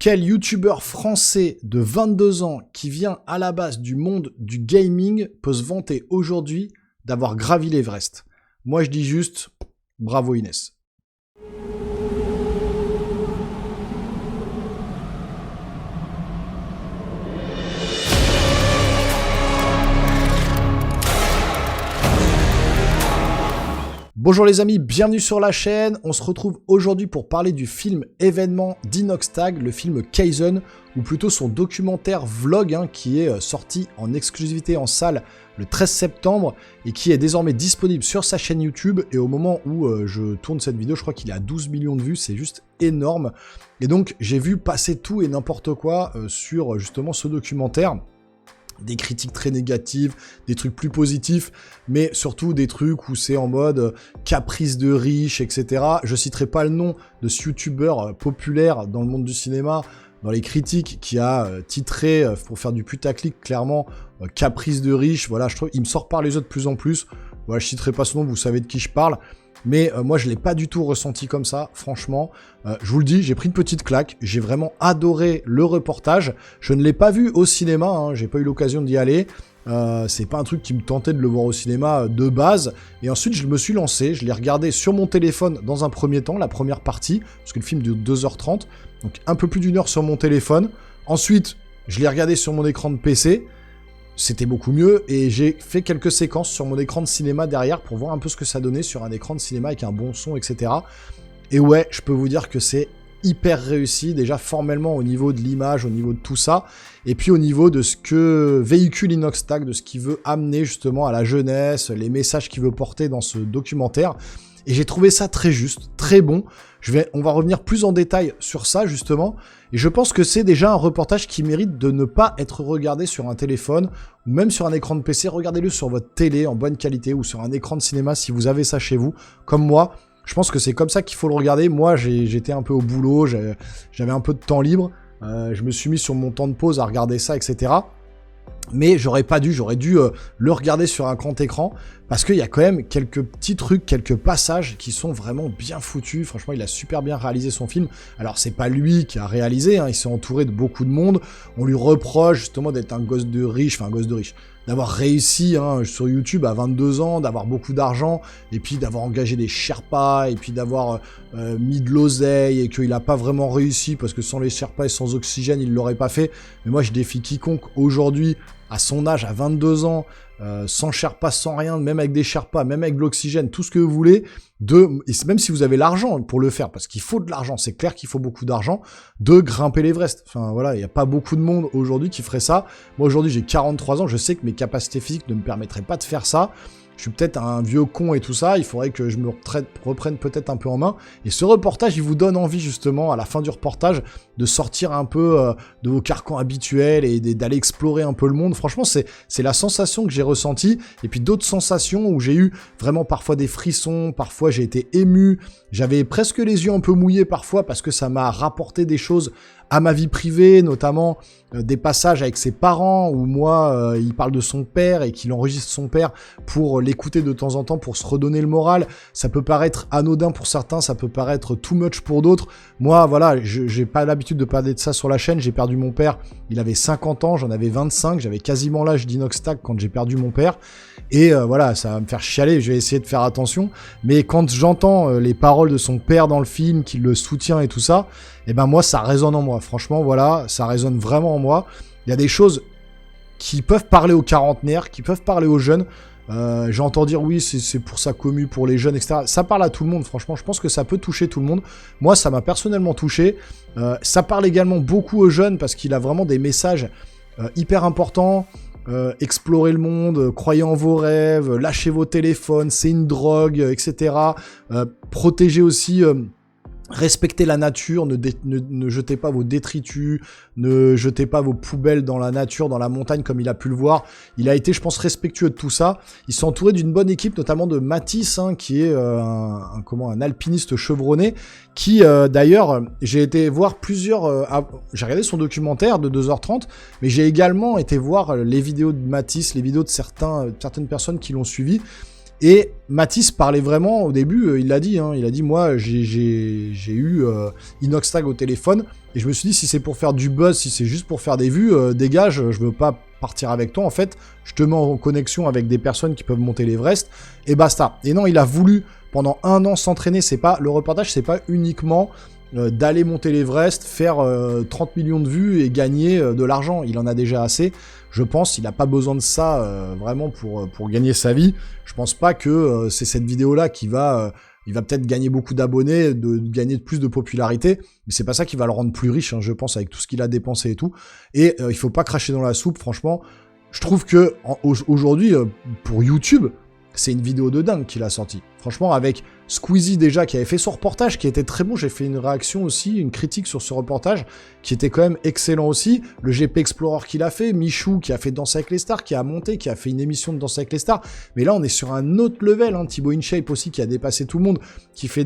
Quel youtubeur français de 22 ans qui vient à la base du monde du gaming peut se vanter aujourd'hui d'avoir gravi l'Everest? Moi je dis juste, bravo Inès. Bonjour les amis, bienvenue sur la chaîne. On se retrouve aujourd'hui pour parler du film événement d'Inoxtag, le film Kaizen, ou plutôt son documentaire vlog qui est sorti en exclusivité en salle le 13 septembre et qui est désormais disponible sur sa chaîne YouTube. Et au moment où je tourne cette vidéo, je crois qu'il est à 12 millions de vues, c'est juste énorme. Et donc j'ai vu passer tout et n'importe quoi sur justement ce documentaire. Des critiques très négatives, des trucs plus positifs, mais surtout des trucs où c'est en mode caprice de riche, etc. Je citerai pas le nom de ce youtubeur populaire dans le monde du cinéma, dans les critiques, qui a titré, pour faire du putaclic, clairement, caprice de riche. Voilà, je trouve, il me sort par les autres de plus en plus. Voilà, je citerai pas son nom, vous savez de qui je parle. Mais moi, je ne l'ai pas du tout ressenti comme ça, franchement. Je vous le dis, j'ai pris une petite claque. J'ai vraiment adoré le reportage. Je ne l'ai pas vu au cinéma, hein, j'ai pas eu l'occasion d'y aller. C'est pas un truc qui me tentait de le voir au cinéma de base. Et ensuite, je me suis lancé. Je l'ai regardé sur mon téléphone dans un premier temps, la première partie, parce que le film dure 2h30. Donc un peu plus d'une heure sur mon téléphone. Ensuite, je l'ai regardé sur mon écran de PC. C'était beaucoup mieux et j'ai fait quelques séquences sur mon écran de cinéma derrière pour voir un peu ce que ça donnait sur un écran de cinéma avec un bon son, etc. Et ouais, je peux vous dire que c'est hyper réussi, déjà formellement au niveau de l'image, au niveau de tout ça, et puis au niveau de ce que véhicule Inoxtag, de ce qu'il veut amener justement à la jeunesse, les messages qu'il veut porter dans ce documentaire. Et j'ai trouvé ça très juste, très bon. On va revenir plus en détail sur ça, justement. Et je pense que c'est déjà un reportage qui mérite de ne pas être regardé sur un téléphone ou même sur un écran de PC. Regardez-le sur votre télé en bonne qualité ou sur un écran de cinéma si vous avez ça chez vous. Comme moi, je pense que c'est comme ça qu'il faut le regarder. Moi, j'étais un peu au boulot, j'avais un peu de temps libre. Je me suis mis sur mon temps de pause à regarder ça, etc. Mais j'aurais dû le regarder sur un grand écran, parce qu'il y a quand même quelques petits trucs, quelques passages qui sont vraiment bien foutus. Franchement, il a super bien réalisé son film. Alors, c'est pas lui qui a réalisé, hein, il s'est entouré de beaucoup de monde. On lui reproche justement d'être un gosse de riche, d'avoir réussi sur YouTube à 22 ans, d'avoir beaucoup d'argent, et puis d'avoir engagé des Sherpas, et puis d'avoir mis de l'oseille, et qu'il n'a pas vraiment réussi, parce que sans les Sherpas et sans oxygène, il ne l'aurait pas fait. Mais moi, je défie quiconque aujourd'hui, à son âge, à 22 ans, sans Sherpa, sans rien, même avec des Sherpas, même avec de l'oxygène, tout ce que vous voulez, et même si vous avez l'argent pour le faire, parce qu'il faut de l'argent, c'est clair qu'il faut beaucoup d'argent, de grimper l'Everest. Enfin voilà, il n'y a pas beaucoup de monde aujourd'hui qui ferait ça. Moi aujourd'hui j'ai 43 ans, je sais que mes capacités physiques ne me permettraient pas de faire ça. Je suis peut-être un vieux con et tout ça, il faudrait que je me reprenne peut-être un peu en main. Et ce reportage, il vous donne envie justement, à la fin du reportage, de sortir un peu de vos carcans habituels et d'aller explorer un peu le monde. Franchement, c'est la sensation que j'ai ressentie. Et puis d'autres sensations où j'ai eu vraiment parfois des frissons, parfois j'ai été ému. J'avais presque les yeux un peu mouillés parfois parce que ça m'a rapporté des choses à ma vie privée, notamment des passages avec ses parents où moi, il parle de son père et qu'il enregistre son père pour l'écouter de temps en temps pour se redonner le moral. Ça peut paraître anodin pour certains, ça peut paraître too much pour d'autres. Moi, voilà, j'ai pas l'habitude de parler de ça sur la chaîne. J'ai perdu mon père, il avait 50 ans, j'en avais 25, j'avais quasiment l'âge d'Inoxtag quand j'ai perdu mon père. Et voilà, ça va me faire chialer, je vais essayer de faire attention. Mais quand j'entends les paroles de son père dans le film, qu'il le soutient et tout ça, et ben moi, ça résonne en moi. Franchement, voilà, ça résonne vraiment en moi. Il y a des choses qui peuvent parler aux quarantenaires, qui peuvent parler aux jeunes. J'entends dire oui, c'est pour sa commu, pour les jeunes, etc. Ça parle à tout le monde, franchement. Je pense que ça peut toucher tout le monde. Moi, ça m'a personnellement touché. Ça parle également beaucoup aux jeunes parce qu'il a vraiment des messages hyper importants. Explorer le monde, croyez en vos rêves, lâchez vos téléphones, c'est une drogue, etc. Protégez aussi... Respectez la nature, ne jetez pas vos détritus, ne jetez pas vos poubelles dans la nature, dans la montagne comme il a pu le voir. Il a été, je pense, respectueux de tout ça. Il s'est entouré d'une bonne équipe, notamment de Mathis, qui est un alpiniste chevronné, qui d'ailleurs, j'ai été voir j'ai regardé son documentaire de 2h30, mais j'ai également été voir les vidéos de Mathis, les vidéos de certaines personnes qui l'ont suivi. Et Mathis parlait vraiment, au début, il l'a dit, hein, il a dit, moi, j'ai eu Inoxtag au téléphone, et je me suis dit, si c'est pour faire du buzz, si c'est juste pour faire des vues, dégage, je veux pas partir avec toi, en fait, je te mets en connexion avec des personnes qui peuvent monter l'Everest, et basta. Et non, il a voulu, pendant 1 an, s'entraîner, le reportage, c'est pas uniquement d'aller monter l'Everest, faire 30 millions de vues et gagner de l'argent. Il en a déjà assez. Je pense, il n'a pas besoin de ça vraiment pour gagner sa vie. Je pense pas que c'est cette vidéo-là qui va... il va peut-être gagner beaucoup d'abonnés, gagner plus de popularité, mais c'est pas ça qui va le rendre plus riche, hein, je pense, avec tout ce qu'il a dépensé et tout. Et il faut pas cracher dans la soupe, franchement. Je trouve que aujourd'hui, pour YouTube, c'est une vidéo de dingue qu'il a sorti. Franchement, avec Squeezie déjà, qui avait fait son reportage, qui était très bon. J'ai fait une réaction aussi, une critique sur ce reportage, qui était quand même excellent aussi. Le GP Explorer qu'il a fait, Michou, qui a fait Danse avec les stars, qui a monté, qui a fait une émission de Danse avec les stars. Mais là, on est sur un autre level, hein. Thibaut InShape aussi, qui a dépassé tout le monde, qui fait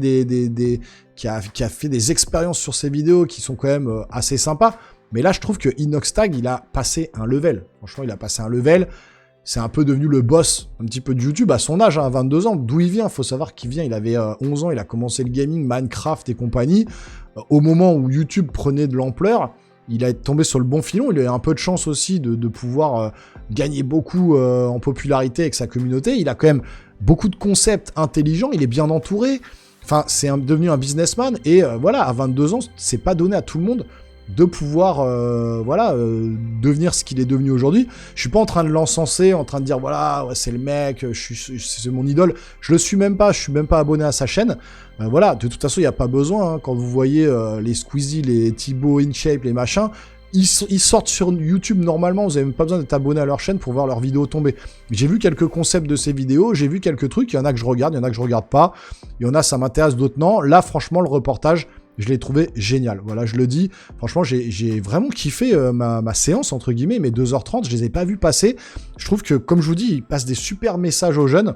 qui a fait des expériences sur ses vidéos qui sont quand même assez sympas. Mais là, je trouve que Inoxtag, il a passé un level. Franchement, il a passé un level. C'est un peu devenu le boss, un petit peu de YouTube, à son âge, hein, à 22 ans. D'où il vient, faut savoir qu'il vient, il avait 11 ans, il a commencé le gaming, Minecraft et compagnie. Au moment où YouTube prenait de l'ampleur, il a tombé sur le bon filon, il a eu un peu de chance aussi de pouvoir gagner beaucoup en popularité avec sa communauté. Il a quand même beaucoup de concepts intelligents, il est bien entouré. Enfin, c'est devenu un businessman, et voilà, à 22 ans, c'est pas donné à tout le monde de pouvoir devenir ce qu'il est devenu aujourd'hui. Je suis pas en train de l'encenser, en train de dire voilà, ouais, c'est le mec, c'est mon idole. Je le suis même pas, je suis même pas abonné à sa chaîne. Voilà, de toute façon, il y a pas besoin, hein, quand vous voyez les Squeezie, les Thibaut InShape, les machins, ils sortent sur YouTube normalement, vous avez même pas besoin d'être abonné à leur chaîne pour voir leurs vidéos tomber. J'ai vu quelques concepts de ces vidéos, j'ai vu quelques trucs, il y en a que je regarde, il y en a que je regarde pas, il y en a ça m'intéresse, d'autres non. Là, franchement, le reportage, je l'ai trouvé génial. Voilà, je le dis. Franchement, j'ai vraiment kiffé ma séance, entre guillemets. Mes 2h30, je les ai pas vus passer. Je trouve que, comme je vous dis, il passe des super messages aux jeunes.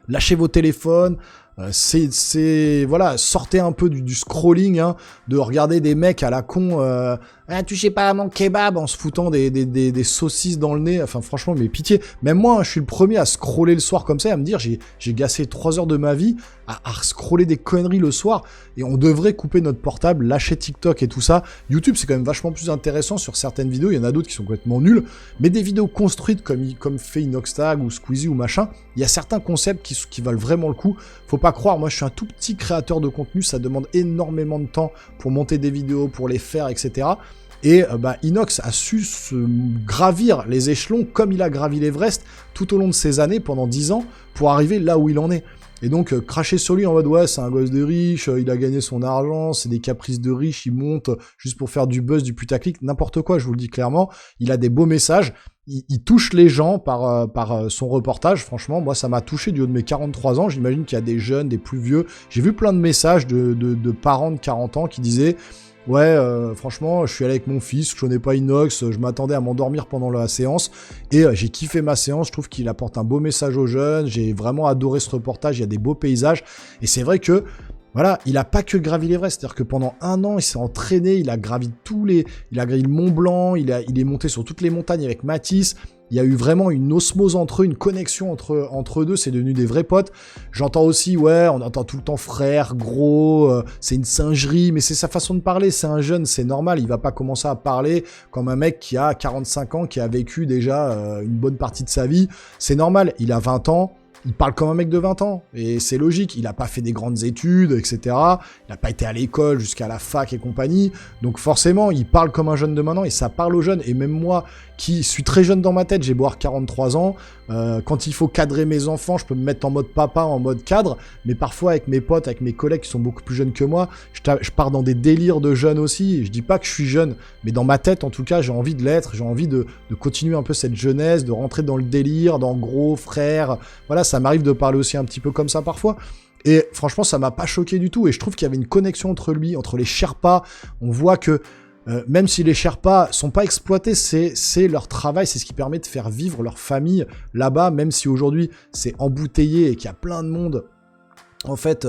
Lâchez vos téléphones. Voilà, sortez un peu du scrolling, hein, de regarder des mecs à la con, touchez pas à mon kebab, en se foutant des saucisses dans le nez. Enfin, franchement, mais pitié. Même moi, hein, je suis le premier à scroller le soir comme ça, à me dire, j'ai gassé 3 heures de ma vie à scroller des conneries le soir, et on devrait couper notre portable, lâcher TikTok et tout ça. YouTube, c'est quand même vachement plus intéressant sur certaines vidéos, il y en a d'autres qui sont complètement nulles, mais des vidéos construites comme fait Inoxtag ou Squeezie ou machin, il y a certains concepts qui valent vraiment le coup. Faut pas croire, moi je suis un tout petit créateur de contenu, ça demande énormément de temps pour monter des vidéos, pour les faire, etc. Et Inox a su se gravir les échelons comme il a gravi l'Everest tout au long de ces années, pendant 10 ans, pour arriver là où il en est. Et donc, cracher sur lui en mode, ouais, c'est un gosse de riche, il a gagné son argent, c'est des caprices de riche, il monte juste pour faire du buzz, du putaclic, n'importe quoi, je vous le dis clairement. Il a des beaux messages, il touche les gens par son reportage. Franchement, moi, ça m'a touché du haut de mes 43 ans. J'imagine qu'il y a des jeunes, des plus vieux. J'ai vu plein de messages de parents de 40 ans qui disaient... Ouais, franchement, je suis allé avec mon fils, je connais pas Inox, je m'attendais à m'endormir pendant la séance, et j'ai kiffé ma séance, je trouve qu'il apporte un beau message aux jeunes, j'ai vraiment adoré ce reportage, il y a des beaux paysages, et c'est vrai que, voilà, il a pas que gravi l'Everest, c'est-à-dire que pendant 1 an, il s'est entraîné, il a gravi il a gravi le Mont Blanc, il est monté sur toutes les montagnes avec Mathis. Il y a eu vraiment une osmose entre eux, une connexion entre eux deux, c'est devenu des vrais potes. J'entends aussi, ouais, on entend tout le temps frère, gros, c'est une singerie, mais c'est sa façon de parler, c'est un jeune, c'est normal, il va pas commencer à parler comme un mec qui a 45 ans, qui a vécu déjà une bonne partie de sa vie, c'est normal, il a 20 ans, il parle comme un mec de 20 ans, et c'est logique, il a pas fait des grandes études, etc., il a pas été à l'école jusqu'à la fac et compagnie, donc forcément, il parle comme un jeune de maintenant, et ça parle aux jeunes, et même moi, qui suis très jeune dans ma tête, j'ai beau avoir 43 ans, quand il faut cadrer mes enfants, je peux me mettre en mode papa, en mode cadre, mais parfois avec mes potes, avec mes collègues qui sont beaucoup plus jeunes que moi, je pars dans des délires de jeunes aussi, je dis pas que je suis jeune, mais dans ma tête, en tout cas, j'ai envie de l'être, j'ai envie de continuer un peu cette jeunesse, de rentrer dans le délire, dans gros, frère, voilà, ça m'arrive de parler aussi un petit peu comme ça parfois. Et franchement, ça m'a pas choqué du tout, et je trouve qu'il y avait une connexion entre lui, entre les Sherpas, on voit que même si les Sherpas sont pas exploités, c'est leur travail, c'est ce qui permet de faire vivre leur famille là-bas, même si aujourd'hui c'est embouteillé et qu'il y a plein de monde en fait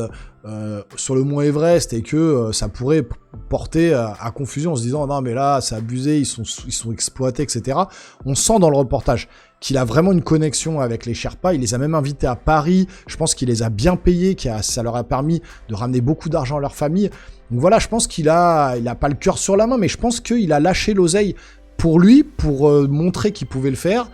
sur le mont Everest et que ça pourrait porter à confusion en se disant non mais là c'est abusé, ils sont exploités, etc. On sent dans le reportage qu'il a vraiment une connexion avec les Sherpas, il les a même invités à Paris, je pense qu'il les a bien payés, ça leur a permis de ramener beaucoup d'argent à leur famille. Donc voilà, je pense il a pas le cœur sur la main, mais je pense qu'il a lâché l'oseille pour lui, pour montrer qu'il pouvait le faire,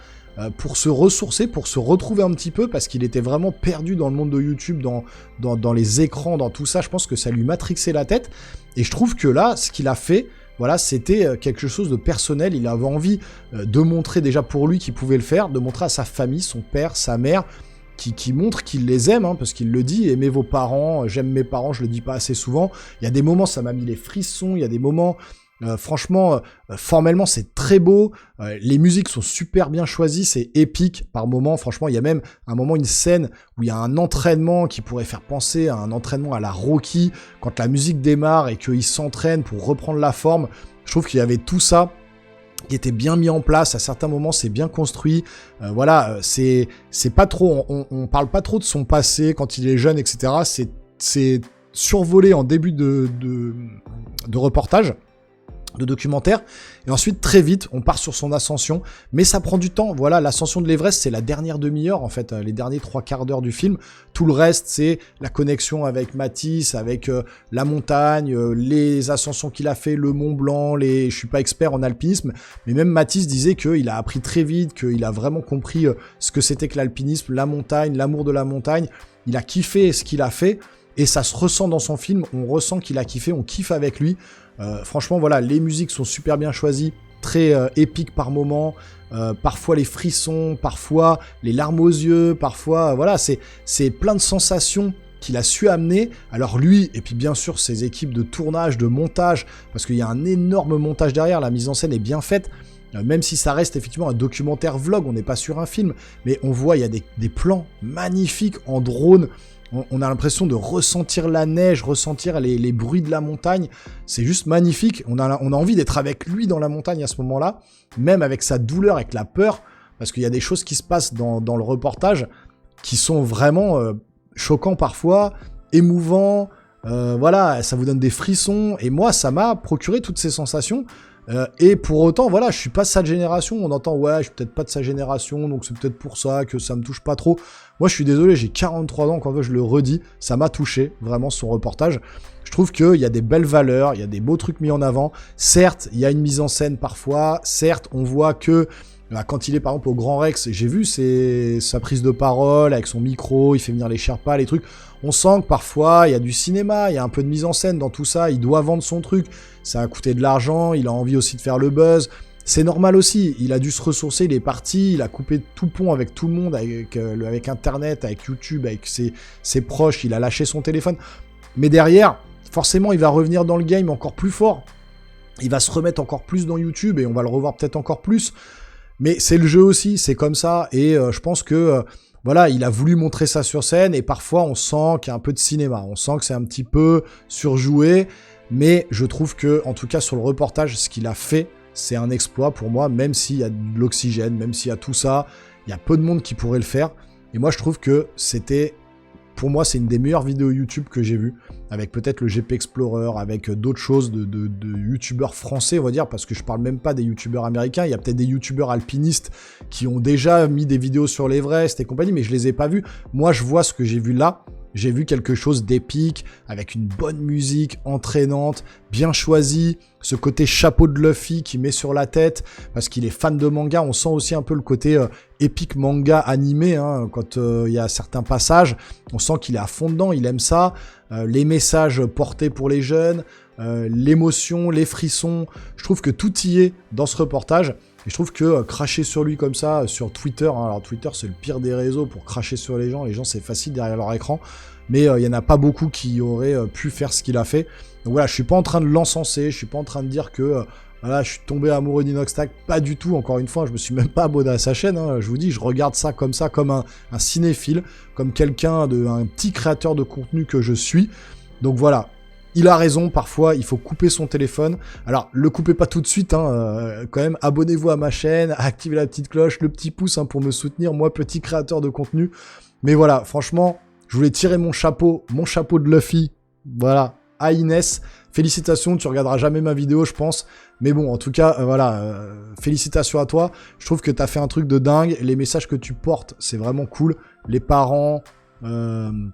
pour se ressourcer, pour se retrouver un petit peu, parce qu'il était vraiment perdu dans le monde de YouTube, dans les écrans, dans tout ça. Je pense que ça lui matrixait la tête. Et je trouve que là, ce qu'il a fait, voilà, c'était quelque chose de personnel. Il avait envie de montrer déjà pour lui qu'il pouvait le faire, de montrer à sa famille, son père, sa mère, qui montre qu'il les aime, hein, parce qu'il le dit, aimez vos parents, j'aime mes parents, je le dis pas assez souvent. Il y a des moments, ça m'a mis les frissons, il y a des moments... franchement, formellement c'est très beau, les musiques sont super bien choisies, c'est épique par moment, franchement il y a même un moment, une scène où il y a un entraînement qui pourrait faire penser à un entraînement à la Rocky, quand la musique démarre et qu'ils s'entraînent pour reprendre la forme. Je trouve qu'il y avait tout ça qui était bien mis en place, à certains moments c'est bien construit, voilà, c'est pas trop, on parle pas trop de son passé quand il est jeune, etc. C'est survolé en début de reportage, de documentaire, et ensuite très vite on part sur son ascension, mais ça prend du temps. Voilà, l'ascension de l'Everest c'est la dernière demi-heure en fait, les derniers 3/4 d'heure du film. Tout le reste c'est la connexion avec Matisse, avec la montagne, les ascensions qu'il a fait, le Mont Blanc, je suis pas expert en alpinisme, mais même Matisse disait qu'il a appris très vite, qu'il a vraiment compris ce que c'était que l'alpinisme, la montagne, l'amour de la montagne. Il a kiffé ce qu'il a fait et ça se ressent dans son film, on ressent qu'il a kiffé, on kiffe avec lui. Franchement voilà, les musiques sont super bien choisies, très épiques par moments, parfois les frissons, parfois les larmes aux yeux, parfois voilà, c'est plein de sensations qu'il a su amener. Alors lui, et puis bien sûr ses équipes de tournage, de montage, parce qu'il y a un énorme montage derrière, la mise en scène est bien faite, même si ça reste effectivement un documentaire vlog, on n'est pas sur un film, mais on voit il y a des plans magnifiques en drone. On a l'impression de ressentir la neige, ressentir les bruits de la montagne. C'est juste magnifique. On a envie d'être avec lui dans la montagne à ce moment-là, même avec sa douleur, avec la peur, parce qu'il y a des choses qui se passent dans le reportage qui sont vraiment choquants parfois, émouvants. Voilà, ça vous donne des frissons. Et moi, ça m'a procuré toutes ces sensations. Et pour autant, voilà, je suis pas de sa génération. On entend, ouais, je suis peut-être pas de sa génération, donc c'est peut-être pour ça que ça me touche pas trop. Moi, je suis désolé, j'ai 43 ans, quand je le redis, ça m'a touché, vraiment, son reportage. Je trouve qu'il y a des belles valeurs, il y a des beaux trucs mis en avant. Certes, il y a une mise en scène parfois. Certes, on voit que quand il est par exemple au Grand Rex, j'ai vu sa prise de parole avec son micro, il fait venir les Sherpas, les trucs. On sent que parfois il y a du cinéma, il y a un peu de mise en scène dans tout ça, il doit vendre son truc, ça a coûté de l'argent, il a envie aussi de faire le buzz. C'est normal aussi, il a dû se ressourcer, il est parti, il a coupé tout pont avec tout le monde, avec Internet, avec YouTube, avec ses proches, il a lâché son téléphone. Mais derrière, forcément, il va revenir dans le game encore plus fort. Il va se remettre encore plus dans YouTube et on va le revoir peut-être encore plus. Mais c'est le jeu aussi, c'est comme ça, et je pense que voilà, il a voulu montrer ça sur scène, et parfois on sent qu'il y a un peu de cinéma, on sent que c'est un petit peu surjoué, mais je trouve que, en tout cas sur le reportage, ce qu'il a fait, c'est un exploit pour moi, même s'il y a de l'oxygène, même s'il y a tout ça, il y a peu de monde qui pourrait le faire, et moi je trouve que pour moi, c'est une des meilleures vidéos YouTube que j'ai vues, avec peut-être le GP Explorer, avec d'autres choses de youtubeurs français, on va dire, parce que je parle même pas des youtubeurs américains, il y a peut-être des youtubeurs alpinistes qui ont déjà mis des vidéos sur l'Everest et compagnie, mais je les ai pas vus. Moi, je vois ce que j'ai vu là, j'ai vu quelque chose d'épique, avec une bonne musique, entraînante, bien choisie, ce côté chapeau de Luffy qu'il met sur la tête, parce qu'il est fan de manga, on sent aussi un peu le côté épique manga animé, hein, quand il y a certains passages, on sent qu'il est à fond dedans, il aime ça, les messages portés pour les jeunes, l'émotion, les frissons, je trouve que tout y est dans ce reportage. Et je trouve que cracher sur lui comme ça, sur Twitter, hein, alors Twitter c'est le pire des réseaux pour cracher sur les gens c'est facile derrière leur écran, mais il y en a pas beaucoup qui auraient pu faire ce qu'il a fait. Donc voilà, je suis pas en train de l'encenser, je suis pas en train de dire que voilà, je suis tombé amoureux d'Inoxtag, pas du tout, encore une fois, je me suis même pas abonné à sa chaîne, hein, je vous dis, je regarde ça, comme un cinéphile, comme un petit créateur de contenu que je suis. Donc voilà. Il a raison, parfois, il faut couper son téléphone. Alors, le coupez pas tout de suite, hein, quand même, abonnez-vous à ma chaîne, activez la petite cloche, le petit pouce hein, pour me soutenir, moi, petit créateur de contenu. Mais voilà, franchement, Je voulais tirer mon chapeau de Luffy, voilà, à Inès. Félicitations, tu regarderas jamais ma vidéo, je pense. Mais bon, en tout cas, voilà, félicitations à toi. Je trouve que tu as fait un truc de dingue. Les messages que tu portes, c'est vraiment cool. Les parents, le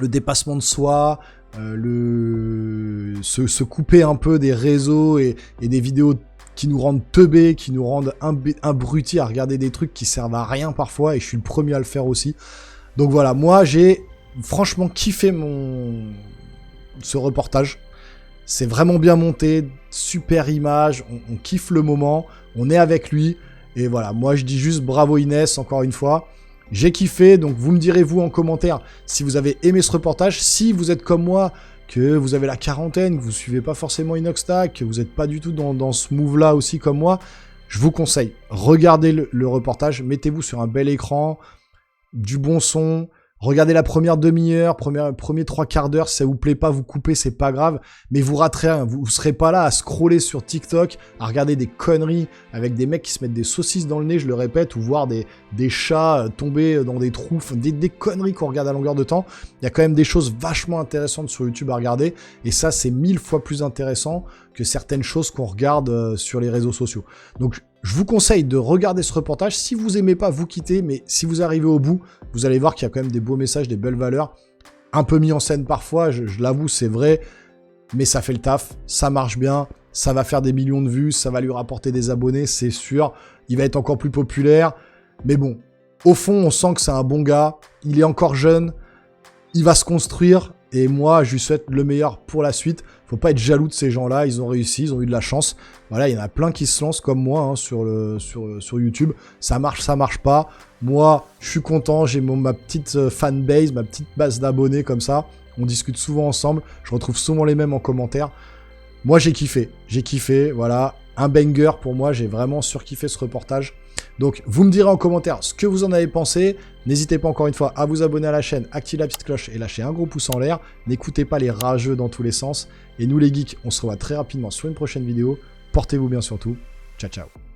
dépassement de soi, se couper un peu des réseaux et des vidéos qui nous rendent teubés, qui nous rendent abrutis à regarder des trucs qui servent à rien parfois. Et je suis le premier à le faire aussi. Donc voilà, moi, j'ai franchement kiffé ce reportage. C'est vraiment bien monté, super image, on kiffe le moment, on est avec lui. Et voilà, moi je dis juste bravo Inès, encore une fois. J'ai kiffé, donc vous me direz vous en commentaire si vous avez aimé ce reportage. Si vous êtes comme moi, que vous avez la quarantaine, que vous suivez pas forcément Inoxtag, que vous n'êtes pas du tout dans ce move-là aussi comme moi, je vous conseille, regardez le reportage, mettez-vous sur un bel écran, du bon son. Regardez la première demi-heure, premier 3/4 d'heure, si ça vous plaît pas, vous coupez, c'est pas grave, mais vous raterez rien, vous serez pas là à scroller sur TikTok, à regarder des conneries avec des mecs qui se mettent des saucisses dans le nez, je le répète, ou voir des chats tomber dans des trous, des conneries qu'on regarde à longueur de temps. Il y a quand même des choses vachement intéressantes sur YouTube à regarder, et ça c'est 1000 fois plus intéressant que certaines choses qu'on regarde sur les réseaux sociaux. Donc je vous conseille de regarder ce reportage. Si vous aimez pas, vous quittez, mais si vous arrivez au bout, vous allez voir qu'il y a quand même des beaux messages, des belles valeurs, un peu mis en scène parfois, je l'avoue, c'est vrai, mais ça fait le taf, ça marche bien, ça va faire des millions de vues, ça va lui rapporter des abonnés, c'est sûr, il va être encore plus populaire, mais bon, au fond, on sent que c'est un bon gars, il est encore jeune, il va se construire, et moi, je lui souhaite le meilleur pour la suite. Faut pas être jaloux de ces gens-là, ils ont réussi, ils ont eu de la chance. Voilà, il y en a plein qui se lancent comme moi hein, sur YouTube. Ça marche pas. Moi, je suis content, j'ai ma petite fanbase, ma petite base d'abonnés comme ça. On discute souvent ensemble, je retrouve souvent les mêmes en commentaire. Moi, j'ai kiffé, voilà. Un banger pour moi, j'ai vraiment surkiffé ce reportage. Donc, vous me direz en commentaire ce que vous en avez pensé. N'hésitez pas encore une fois à vous abonner à la chaîne, activer la petite cloche et lâcher un gros pouce en l'air. N'écoutez pas les rageux dans tous les sens. Et nous les geeks, on se revoit très rapidement sur une prochaine vidéo. Portez-vous bien surtout. Ciao, ciao.